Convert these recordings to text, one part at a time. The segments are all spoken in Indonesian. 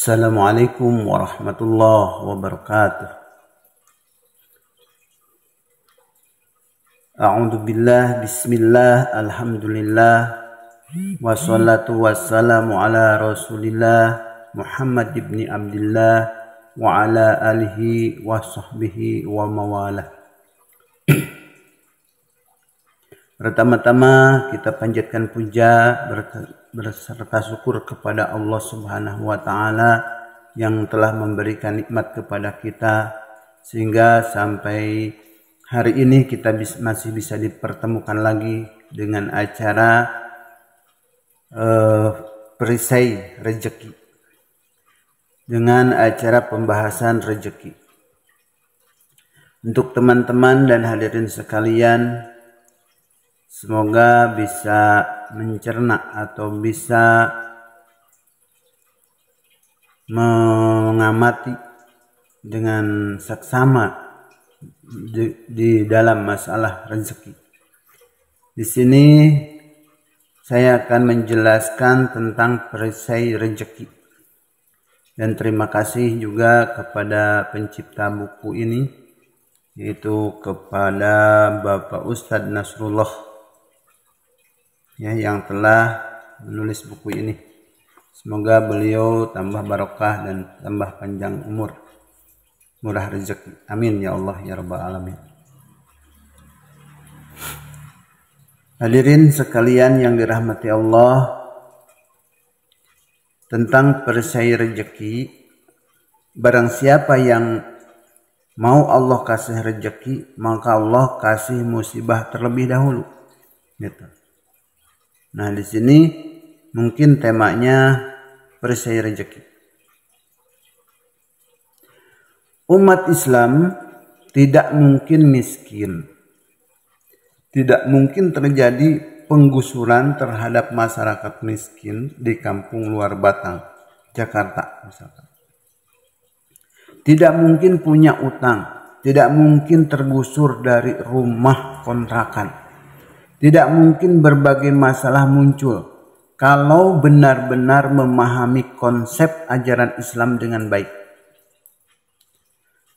Assalamualaikum warahmatullahi wabarakatuh. A'udzu billah, bismillah, alhamdulillah, wassalatu wassalamu ala rasulillah Muhammad ibni Abdillah wa ala alihi wa sahbihi wa mawalah. Pertama-tama kita panjatkan puja berserta syukur kepada Allah Subhanahu wa taala yang telah memberikan nikmat kepada kita sehingga sampai hari ini kita masih bisa dipertemukan lagi dengan acara perisai rezeki, dengan acara pembahasan rezeki. Untuk teman-teman dan hadirin sekalian, semoga bisa mencerna atau bisa mengamati dengan saksama di dalam masalah rezeki. Di sini saya akan menjelaskan tentang perisai rezeki. Dan terima kasih juga kepada pencipta buku ini, yaitu kepada Bapak Ustadz Nasrullah yang telah menulis buku ini. Semoga beliau tambah barokah dan tambah panjang umur, murah rezeki. Amin ya Allah ya rabbal alamin. Hadirin sekalian yang dirahmati Allah, tentang perisai rezeki, barang siapa yang mau Allah kasih rezeki, maka Allah kasih musibah terlebih dahulu. Gitu. Nah, di sini mungkin temanya perisai rezeki. Umat Islam tidak mungkin miskin. Tidak mungkin terjadi penggusuran terhadap masyarakat miskin di kampung luar Batang, Jakarta misalkan. Tidak mungkin punya utang, tidak mungkin tergusur dari rumah kontrakan. Tidak mungkin berbagai masalah muncul kalau benar-benar memahami konsep ajaran Islam dengan baik.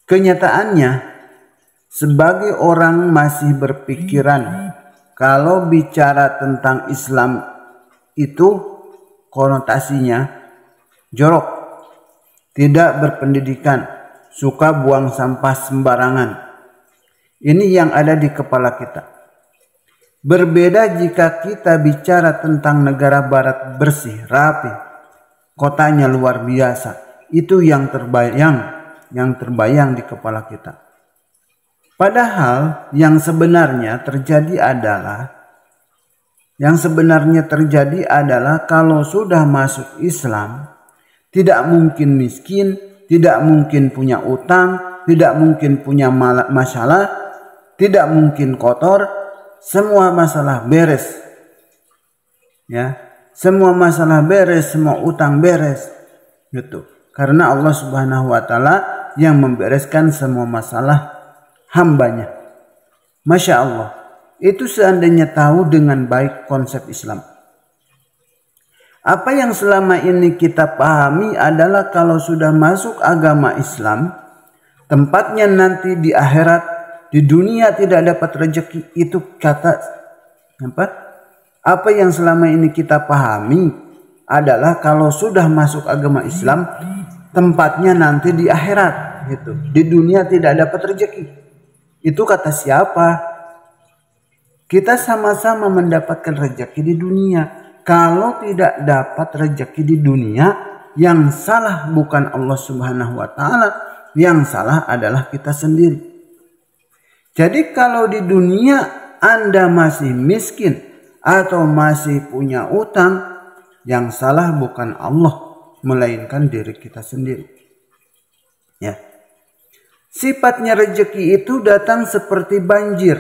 Kenyataannya, sebagai orang masih berpikiran kalau bicara tentang Islam itu konotasinya jorok, tidak berpendidikan, suka buang sampah sembarangan. Ini yang ada di kepala kita. Berbeda jika kita bicara tentang negara barat bersih, rapi, kotanya luar biasa. Itu yang terbayang di kepala kita. Padahal yang sebenarnya terjadi adalah kalau sudah masuk Islam, tidak mungkin miskin, tidak mungkin punya utang, tidak mungkin punya masalah, tidak mungkin kotor. Semua masalah beres, ya. Semua masalah beres, semua utang beres, gitu. Karena Allah Subhanahu wa taala yang membereskan semua masalah hambanya. Masya Allah. Itu seandainya tahu dengan baik konsep Islam. Apa yang selama ini kita pahami adalah kalau sudah masuk agama Islam, tempatnya nanti di akhirat. Di dunia tidak dapat rezeki, itu kata apa? Apa yang selama ini kita pahami adalah kalau sudah masuk agama Islam, tempatnya nanti di akhirat, gitu. Di dunia tidak dapat rezeki. Itu kata siapa? Kita sama-sama mendapatkan rezeki di dunia. Kalau tidak dapat rezeki di dunia, yang salah bukan Allah Subhanahu wa taala, yang salah adalah kita sendiri. Jadi kalau di dunia Anda masih miskin atau masih punya utang, yang salah bukan Allah, melainkan diri kita sendiri. Ya. Sifatnya rezeki itu datang seperti banjir.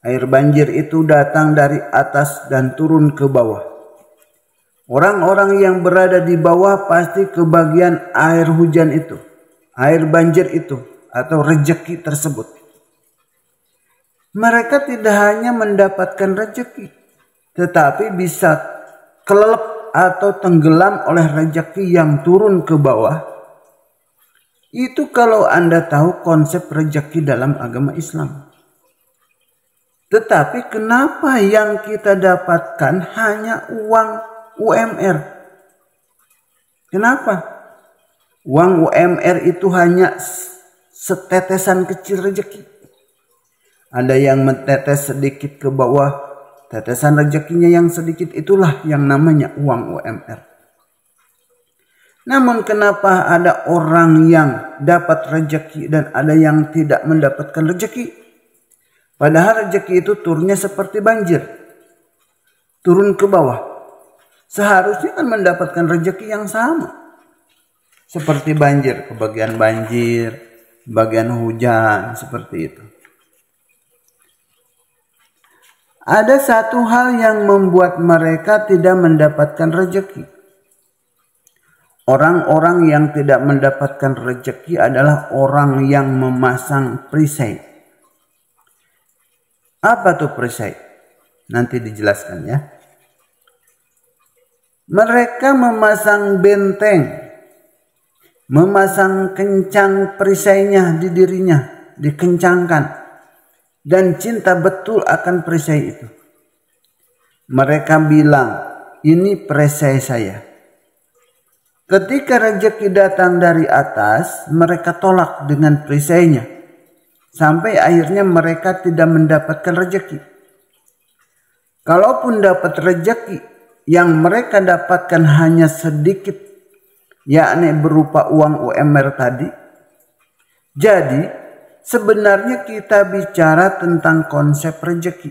Air banjir itu datang dari atas dan turun ke bawah. Orang-orang yang berada di bawah pasti kebagian air hujan itu, air banjir itu, atau rezeki tersebut. Mereka tidak hanya mendapatkan rezeki, tetapi bisa kelelep atau tenggelam oleh rezeki yang turun ke bawah. Itu kalau Anda tahu konsep rezeki dalam agama Islam. Tetapi kenapa yang kita dapatkan hanya uang UMR? Kenapa? Uang UMR itu hanya setetesan kecil rezeki. Ada yang mentetes sedikit ke bawah, tetesan rezekinya yang sedikit itulah yang namanya uang UMR. Namun kenapa ada orang yang dapat rezeki dan ada yang tidak mendapatkan rezeki? Padahal rezeki itu turunnya seperti banjir, turun ke bawah. Seharusnya kan mendapatkan rezeki yang sama. Seperti banjir, kebagian banjir, bagian hujan, seperti itu. Ada satu hal yang membuat mereka tidak mendapatkan rezeki. Orang-orang yang tidak mendapatkan rezeki adalah orang yang memasang perisai. Apa tuh perisai? Nanti dijelaskan ya. Mereka memasang benteng, memasang kencang perisainya di dirinya, dikencangkan. Dan cinta betul akan perisai itu. Mereka bilang, ini perisai saya. Ketika rezeki datang dari atas, mereka tolak dengan perisainya. Sampai akhirnya mereka tidak mendapatkan rezeki. Kalaupun dapat rezeki, yang mereka dapatkan hanya sedikit, yakni berupa uang UMR tadi. Jadi, sebenarnya kita bicara tentang konsep rezeki.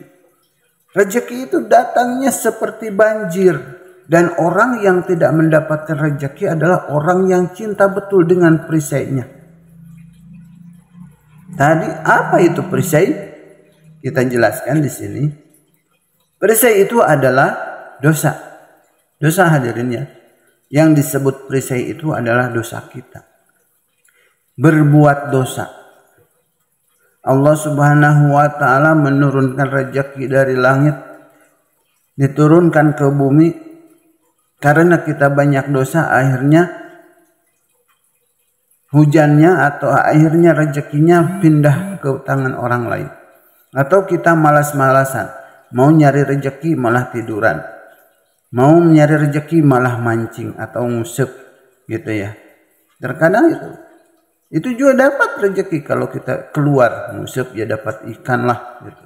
Rezeki itu datangnya seperti banjir. Dan orang yang tidak mendapatkan rezeki adalah orang yang cinta betul dengan perisainya. Tadi apa itu perisai? Kita jelaskan di sini. Perisai itu adalah dosa. Dosa hadirin ya. Yang disebut perisai itu adalah dosa kita. Berbuat dosa. Allah Subhanahu wa ta'ala menurunkan rezeki dari langit, diturunkan ke bumi. Karena kita banyak dosa, akhirnya hujannya atau akhirnya rezekinya pindah ke tangan orang lain. Atau kita malas-malasan, mau nyari rezeki malah tiduran, mau nyari rezeki malah mancing atau ngusep gitu ya. Terkadang itu juga dapat rezeki kalau kita keluar ngusep ya dapat ikan lah gitu.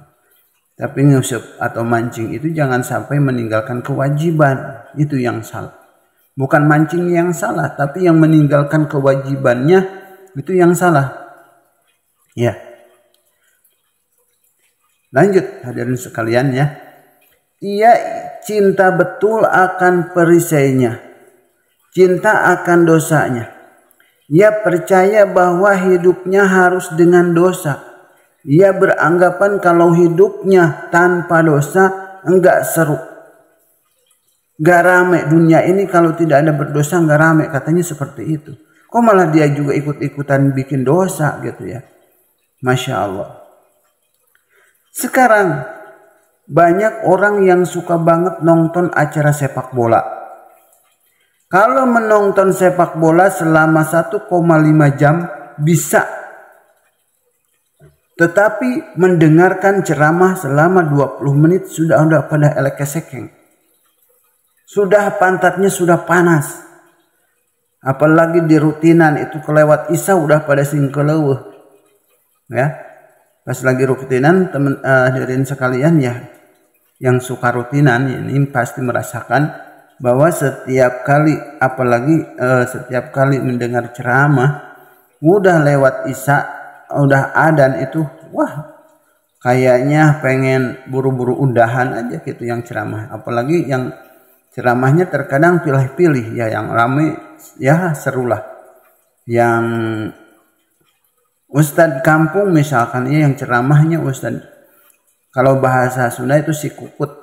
Tapi ngusep atau mancing itu jangan sampai meninggalkan kewajiban. Itu yang salah. Bukan mancing yang salah, tapi yang meninggalkan kewajibannya itu yang salah. Ya. Lanjut hadirin sekalian ya. Ia cinta betul akan perisainya. Cinta akan dosanya. Ia percaya bahwa hidupnya harus dengan dosa. Ia beranggapan kalau hidupnya tanpa dosa enggak seru. Enggak rame dunia ini kalau tidak ada berdosa enggak rame. Katanya seperti itu. Kok malah dia juga ikut-ikutan bikin dosa gitu ya. Masya Allah. Sekarang banyak orang yang suka banget nonton acara sepak bola. Kalau menonton sepak bola selama 1,5 jam bisa. Tetapi mendengarkan ceramah selama 20 menit sudah pada elekesekeng. Sudah pantatnya sudah panas. Apalagi di rutinan itu kelewat isya udah pada singkeleuweuh. Ya. Pas lagi rutinan teman hadirin sekalian ya yang suka rutinan ini pasti merasakan bahwa setiap kali apalagi setiap kali mendengar ceramah udah lewat isya udah adzan itu wah kayaknya pengen buru-buru udahan aja gitu yang ceramah, apalagi yang ceramahnya terkadang pilih-pilih ya, yang rame ya serulah, yang ustadz kampung misalkan ya yang ceramahnya ustadz kalau bahasa Sunda itu si kukut,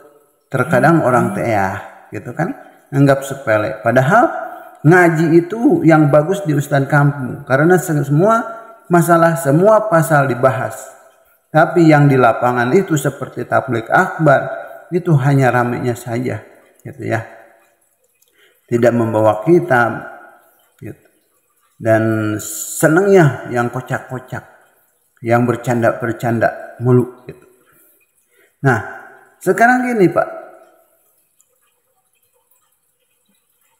terkadang orang teah gitu kan, anggap sepele. Padahal ngaji itu yang bagus di ustadz kampung. Karena semua masalah, semua pasal dibahas. Tapi yang di lapangan itu seperti tabligh akbar, itu hanya ramenya saja. Gitu ya. tidak membawa kitab, gitu. Dan senangnya yang kocak-kocak, yang bercanda-bercanda mulu, gitu. Nah, sekarang gini Pak,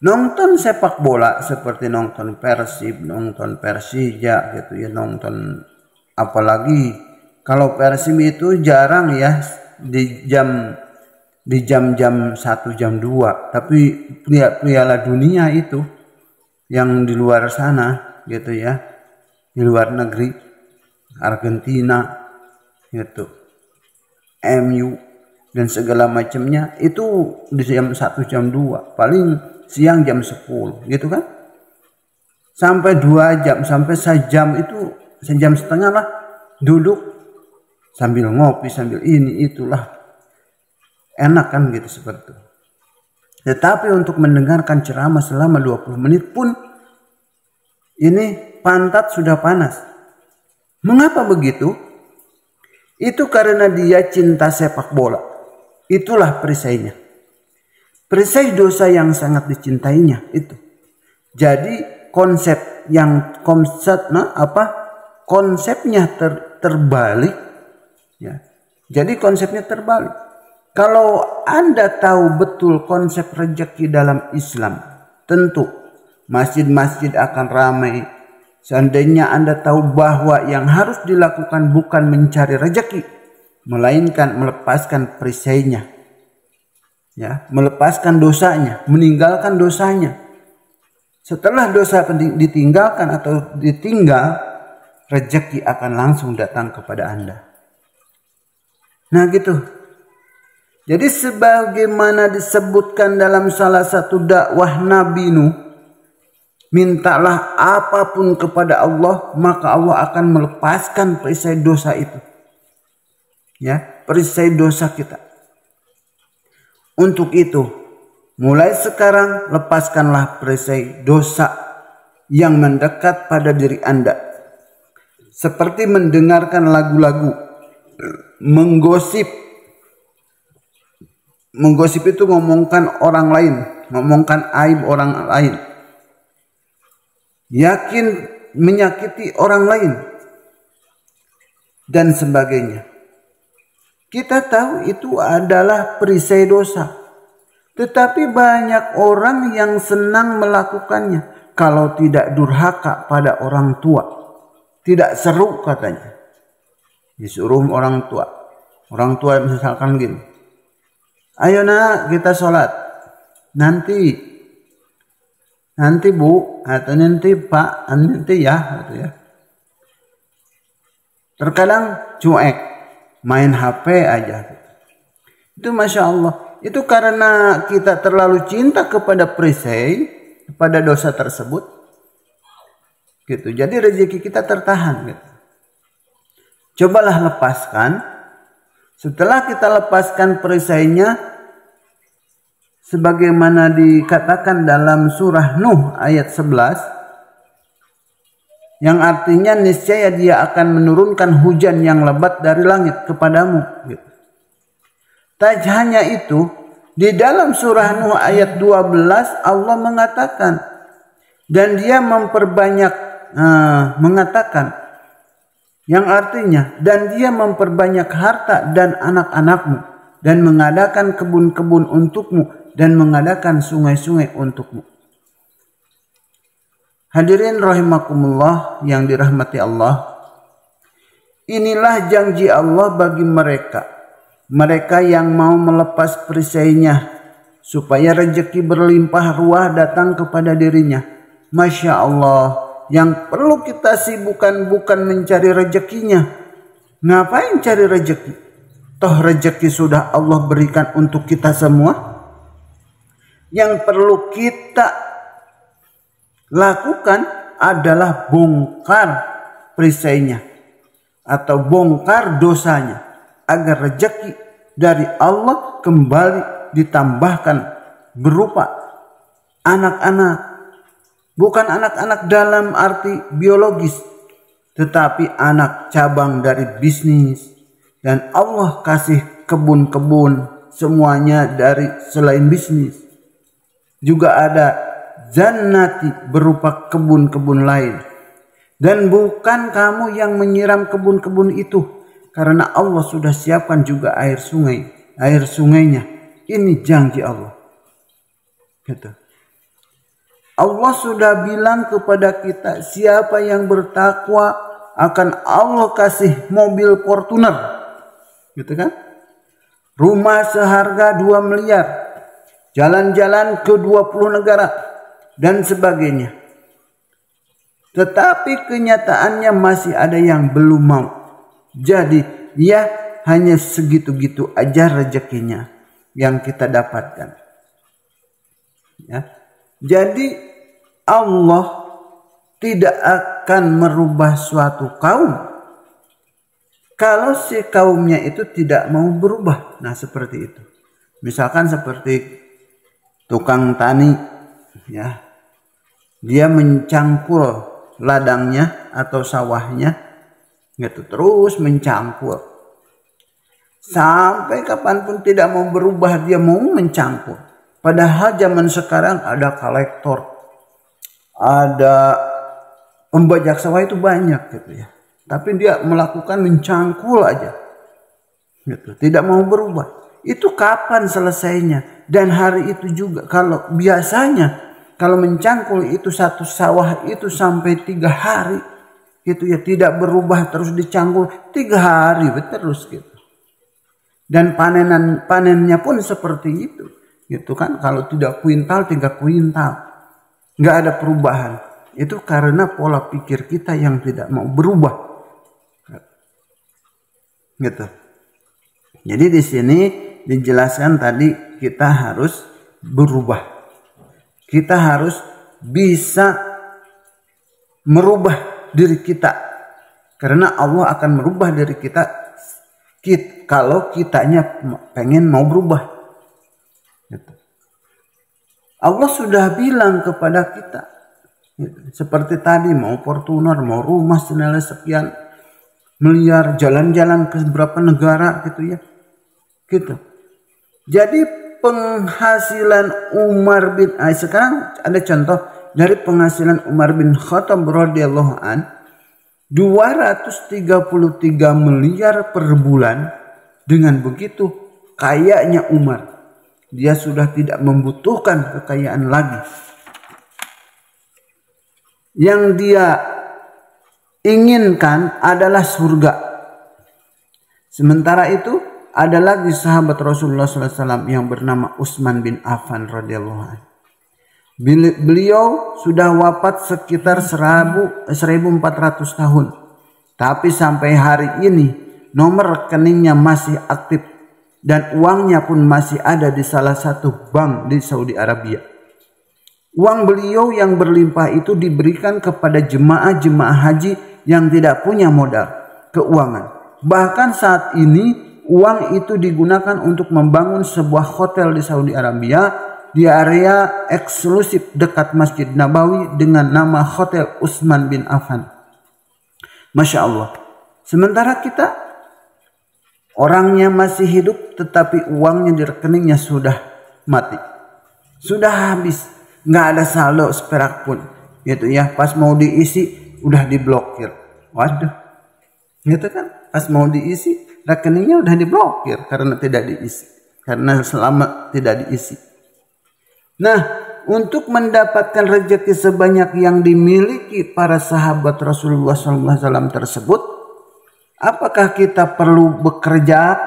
nonton sepak bola seperti nonton Persib, nonton Persija gitu ya, nonton, apalagi kalau Persib itu jarang ya di jam-jam 1 jam 2, tapi Piala Dunia itu yang di luar sana gitu ya, di luar negeri, Argentina gitu, MU dan segala macamnya itu di jam 1 jam 2, paling siang jam 10 gitu kan, sampai 2 jam, sampai sejam, itu sejam setengah lah duduk sambil ngopi, sambil ini itulah, enak kan gitu seperti itu. Tetapi untuk mendengarkan ceramah selama 20 menit pun ini pantat sudah panas. Mengapa begitu? Itu karena dia cinta sepak bola. Itulah perisainya. Perisai dosa yang sangat dicintainya itu. Jadi konsepnya terbalik ya. Jadi konsepnya terbalik. Kalau Anda tahu betul konsep rezeki dalam Islam, tentu masjid-masjid akan ramai. Seandainya Anda tahu bahwa yang harus dilakukan bukan mencari rezeki, melainkan melepaskan perisainya. Ya, melepaskan dosanya, meninggalkan dosanya. Setelah dosa ditinggalkan atau ditinggal, rezeki akan langsung datang kepada Anda. Nah gitu. Jadi sebagaimana disebutkan dalam salah satu dakwah Nabi Nuh, mintalah apapun kepada Allah, maka Allah akan melepaskan perisai dosa itu. Ya, perisai dosa kita. Untuk itu, mulai sekarang lepaskanlah perisai dosa yang mendekat pada diri Anda. Seperti mendengarkan lagu-lagu, menggosip. Menggosip itu ngomongkan orang lain, ngomongkan aib orang lain. Yakin menyakiti orang lain. Dan sebagainya. Kita tahu itu adalah perisai dosa. Tetapi banyak orang yang senang melakukannya. Kalau tidak durhaka pada orang tua. Tidak seru katanya. Disuruh orang tua. Orang tua misalkan gini. Ayo nak kita sholat. Nanti bu. Atau nanti pak. Nanti ya. Gitu ya. Terkadang cuek. Main HP aja. Itu Masya Allah. Itu karena kita terlalu cinta kepada perisai, kepada dosa tersebut. Gitu. Jadi rezeki kita tertahan. Gitu. Cobalah lepaskan. Setelah kita lepaskan perisainya, sebagaimana dikatakan dalam surah Nuh ayat 11, yang artinya niscaya dia akan menurunkan hujan yang lebat dari langit kepadamu. Gitu. Tak hanya itu, di dalam surah Nuh ayat 12 Allah mengatakan, dan dia memperbanyak mengatakan, yang artinya, dan dia memperbanyak harta dan anak-anakmu, dan mengadakan kebun-kebun untukmu, dan mengadakan sungai-sungai untukmu. Hadirin rahimakumullah yang dirahmati Allah. Inilah janji Allah bagi mereka yang mau melepas perisainya, supaya rezeki berlimpah ruah datang kepada dirinya. Masya Allah, yang perlu kita sibukkan bukan mencari rezekinya. Ngapain cari rezeki? Toh rezeki sudah Allah berikan untuk kita semua. Yang perlu kita lakukan adalah bongkar perisainya atau bongkar dosanya agar rezeki dari Allah kembali ditambahkan berupa anak-anak, bukan anak-anak dalam arti biologis, tetapi anak cabang dari bisnis. Dan Allah kasih kebun-kebun semuanya dari selain bisnis. juga ada jannati berupa kebun-kebun lain. Dan bukan kamu yang menyiram kebun-kebun itu, karena Allah sudah siapkan juga air sungainya. Ini janji Allah. Gitu. Allah sudah bilang kepada kita, siapa yang bertakwa akan Allah kasih mobil Fortuner. Gitu kan? Rumah seharga 2 miliar. Jalan-jalan ke 20 negara dan sebagainya. Tetapi kenyataannya masih ada yang belum mau. Jadi dia hanya segitu-gitu aja rezekinya yang kita dapatkan. Ya. Jadi Allah tidak akan merubah suatu kaum kalau si kaumnya itu tidak mau berubah. Nah, seperti itu. Misalkan seperti tukang tani, ya, dia mencangkul ladangnya atau sawahnya, gitu, terus mencangkul sampai kapanpun tidak mau berubah, dia mau mencangkul. Padahal zaman sekarang ada kolektor, ada pembajak sawah itu banyak, gitu ya, tapi dia melakukan mencangkul aja, gitu, tidak mau berubah. Itu kapan selesainya? Dan hari itu juga, kalau biasanya kalau mencangkul itu satu sawah itu sampai 3 hari, gitu ya, tidak berubah, terus dicangkul 3 hari terus, gitu. Dan panennya pun seperti itu, gitu kan? Kalau tidak kuintal 3 kuintal, nggak ada perubahan. Itu karena pola pikir kita yang tidak mau berubah, gitu. Jadi di sini dijelaskan tadi kita harus berubah. Kita harus bisa merubah diri kita. Karena Allah akan merubah diri kita kalau kitanya pengen mau berubah. Gitu. Allah sudah bilang kepada kita. Gitu. Seperti tadi, mau Fortuner, mau rumah senilai sekian miliar, jalan-jalan ke beberapa negara, gitu ya. Gitu. Jadi penghasilan Umar bin sekarang ada contoh dari penghasilan Umar bin Khattab radhiyallahu an 233 miliar per bulan. Dengan begitu kayanya Umar, dia sudah tidak membutuhkan kekayaan lagi. Yang dia inginkan adalah surga. Sementara itu ada lagi sahabat Rasulullah SAW yang bernama Utsman bin Affan radhiyallahu anhu. Beliau sudah wafat sekitar 1400 tahun. Tapi sampai hari ini nomor rekeningnya masih aktif dan uangnya pun masih ada di salah satu bank di Saudi Arabia. Uang beliau yang berlimpah itu diberikan kepada jemaah-jemaah haji yang tidak punya modal keuangan. Bahkan saat ini uang itu digunakan untuk membangun sebuah hotel di Saudi Arabia di area eksklusif dekat Masjid Nabawi dengan nama Hotel Utsman bin Affan. Masya Allah. Sementara kita orangnya masih hidup tetapi uangnya di rekeningnya sudah mati. Sudah habis. Nggak ada saldo seperak pun. Gitu ya. Pas mau diisi udah diblokir. Waduh. Gitu kan. Pas mau diisi rekeningnya udah diblokir karena tidak diisi. Karena selama tidak diisi. Nah, untuk mendapatkan rezeki sebanyak yang dimiliki para sahabat Rasulullah SAW tersebut, apakah kita perlu bekerja?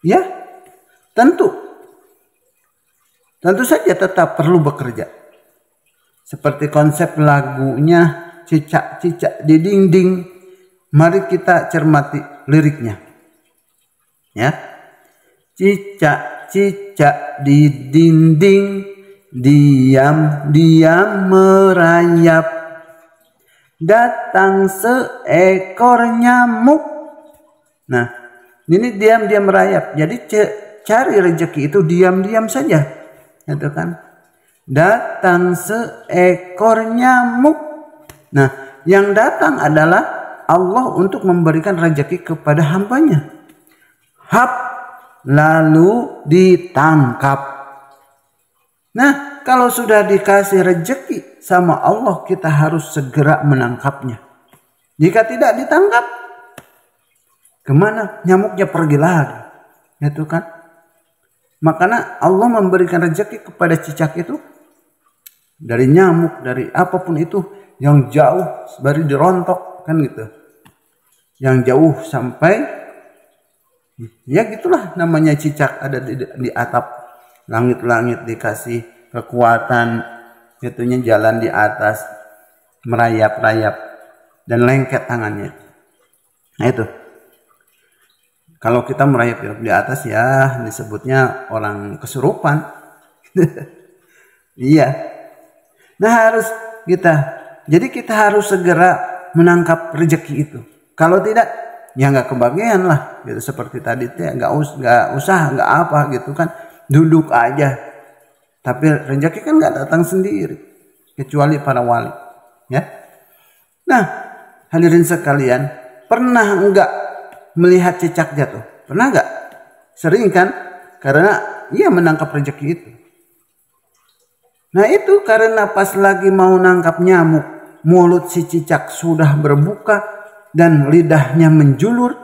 Ya, tentu saja tetap perlu bekerja. Seperti konsep lagunya Cicak-cicak di dinding. Mari kita cermati liriknya. Ya. Cicak-cicak di dinding, diam-diam merayap. Datang seekor nyamuk. Nah, ini diam-diam merayap. Jadi cari rezeki itu diam-diam saja. Gitu kan? Datang seekor nyamuk. Nah, yang datang adalah Allah untuk memberikan rezeki kepada hambanya. Hap, lalu ditangkap. Nah, kalau sudah dikasih rezeki sama Allah, kita harus segera menangkapnya. Jika tidak ditangkap, kemana? Nyamuknya pergi lagi. Itu kan. Makanya Allah memberikan rezeki kepada cicak itu dari nyamuk, dari apapun itu yang jauh, baru dirontok kan gitu. Yang jauh sampai, ya gitulah namanya cicak ada di atap langit-langit, dikasih kekuatan, itunya jalan di atas, merayap-rayap dan lengket tangannya. Nah itu. Kalau kita merayap di atas ya disebutnya orang kesurupan. Iya. Nah harus jadi kita harus segera menangkap rezeki itu. Kalau tidak, ya nggak kebagian lah. Gitu seperti tadi tuh, nggak usah, nggak apa gitu kan. Duduk aja. Tapi rezeki kan nggak datang sendiri. Kecuali para wali. Ya. Nah, hadirin sekalian, pernah enggak melihat cicak jatuh? Pernah enggak? Sering kan? Karena ia menangkap rezeki itu. Nah itu karena pas lagi mau nangkap nyamuk, mulut si cicak sudah berbuka dan lidahnya menjulur.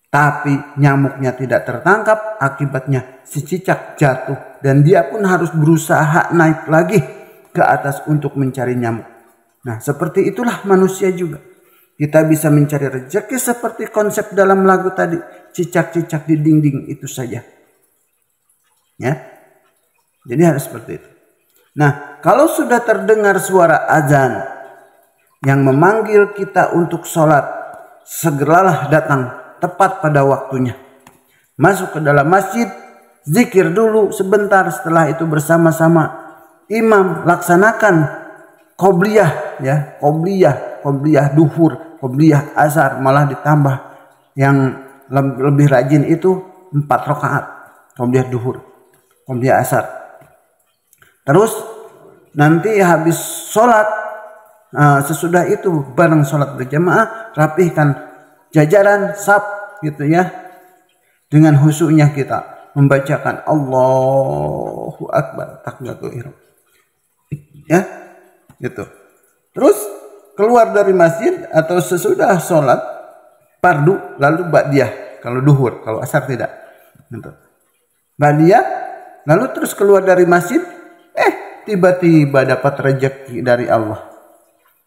Tapi nyamuknya tidak tertangkap, akibatnya si cicak jatuh. Dan dia pun harus berusaha naik lagi ke atas untuk mencari nyamuk. Nah seperti itulah manusia juga. Kita bisa mencari rezeki seperti konsep dalam lagu tadi. Cicak-cicak di dinding itu saja. Ya. Jadi harus seperti itu. Nah kalau sudah terdengar suara azan yang memanggil kita untuk sholat, segeralah datang tepat pada waktunya. Masuk ke dalam masjid, zikir dulu sebentar, setelah itu bersama-sama imam laksanakan qobliyah ya, qobliyah duhur, qobliyah asar, malah ditambah yang lebih rajin itu 4 rakaat qobliyah duhur, qobliyah asar. Terus nanti habis sholat, sesudah itu bareng sholat berjamaah, rapihkan jajaran saf gitu ya, dengan khusyuknya kita membacakan Allahu Akbar, takbiratul ihram ya gitu. Terus keluar dari masjid atau sesudah sholat fardu lalu ba'diyah kalau duhur, kalau asar tidak gitu. Ba'diyah lalu terus keluar dari masjid, tiba-tiba dapat rezeki dari Allah.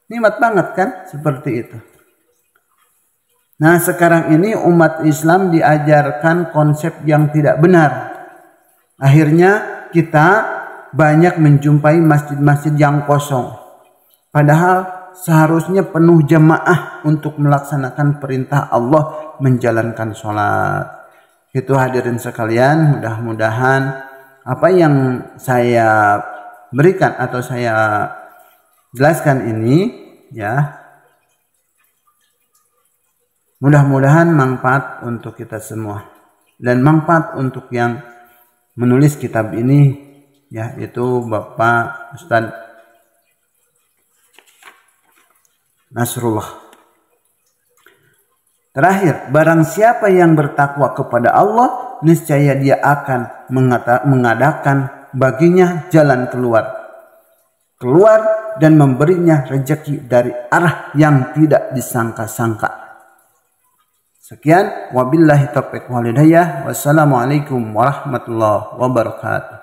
Nikmat banget kan seperti itu. Nah sekarang ini umat Islam diajarkan konsep yang tidak benar. Akhirnya kita banyak menjumpai masjid-masjid yang kosong. Padahal seharusnya penuh jamaah untuk melaksanakan perintah Allah menjalankan sholat. Itu hadirin sekalian, mudah-mudahan apa yang saya berikan atau saya jelaskan ini ya, mudah-mudahan manfaat untuk kita semua dan manfaat untuk yang menulis kitab ini ya, itu Bapak Ustadz Nasrullah. Terakhir, barang siapa yang bertakwa kepada Allah, niscaya dia akan mengadakan baginya jalan keluar dan memberinya rezeki dari arah yang tidak disangka-sangka. Sekian, wabillahi taufiq wal hidayah. Wassalamualaikum warahmatullahi wabarakatuh.